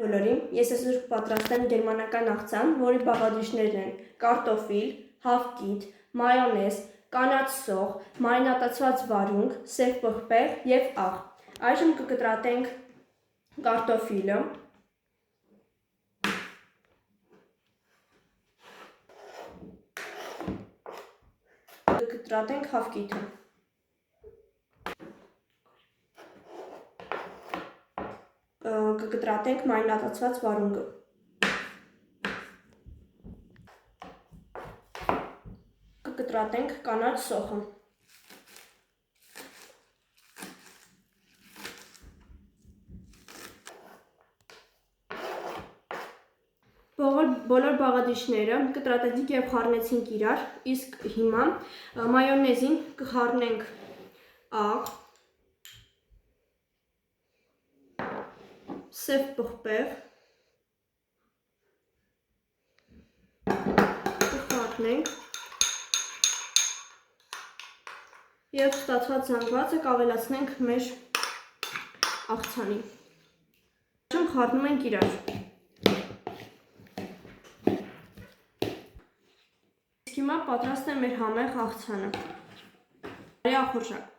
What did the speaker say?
բոլորին, ես այսօր կպատրաստեմ գերմանական աղցան, որի բաղադրիչներն են կարտոֆիլ, հավկիթ, մայոնեզ, կանաչ սող, մարինատացված վարունգ, սև պղպեղ և աղ։ Այժմ կկտրատենք կարտոֆիլը, կկտրատենք հավկիթը, կկտրատենք մարինատացված վարունգը, կկտրատենք կանաչ սոխը, բոլոր բաղադրիչները կտրատեցինք և խառնեցինք իրար, իսկ հիմա մայոնեզին կխառնենք աղ, սև պղպեղ, կխառնենք և ստացված զանգվածը կավելացնենք մեր աղցանին։ Այժմ խառնում ենք իրար։ Հիմա պատրաստ է մեր համեղ աղցանը։ Բարի ախորժակ։